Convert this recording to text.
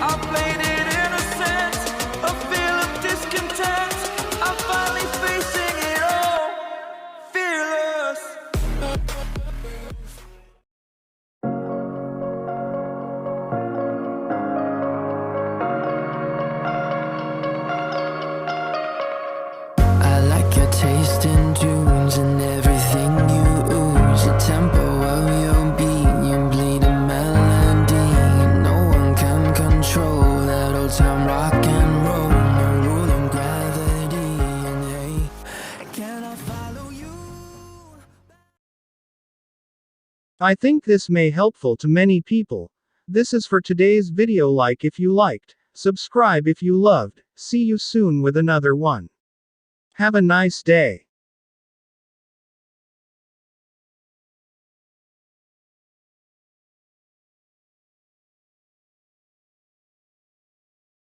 I played it innocent, a feel of discontent. I'm finally facing it all, fearless. I like your taste in tunes and everything you ooze. The tempo of your beat, you bleed a melody. No one can control that old time rock and roll. No rule of gravity, and hey, can I follow you? I think this may helpful to many people. This is for today's video. Like if you liked, subscribe if you loved. See you soon with another one. Have a nice day.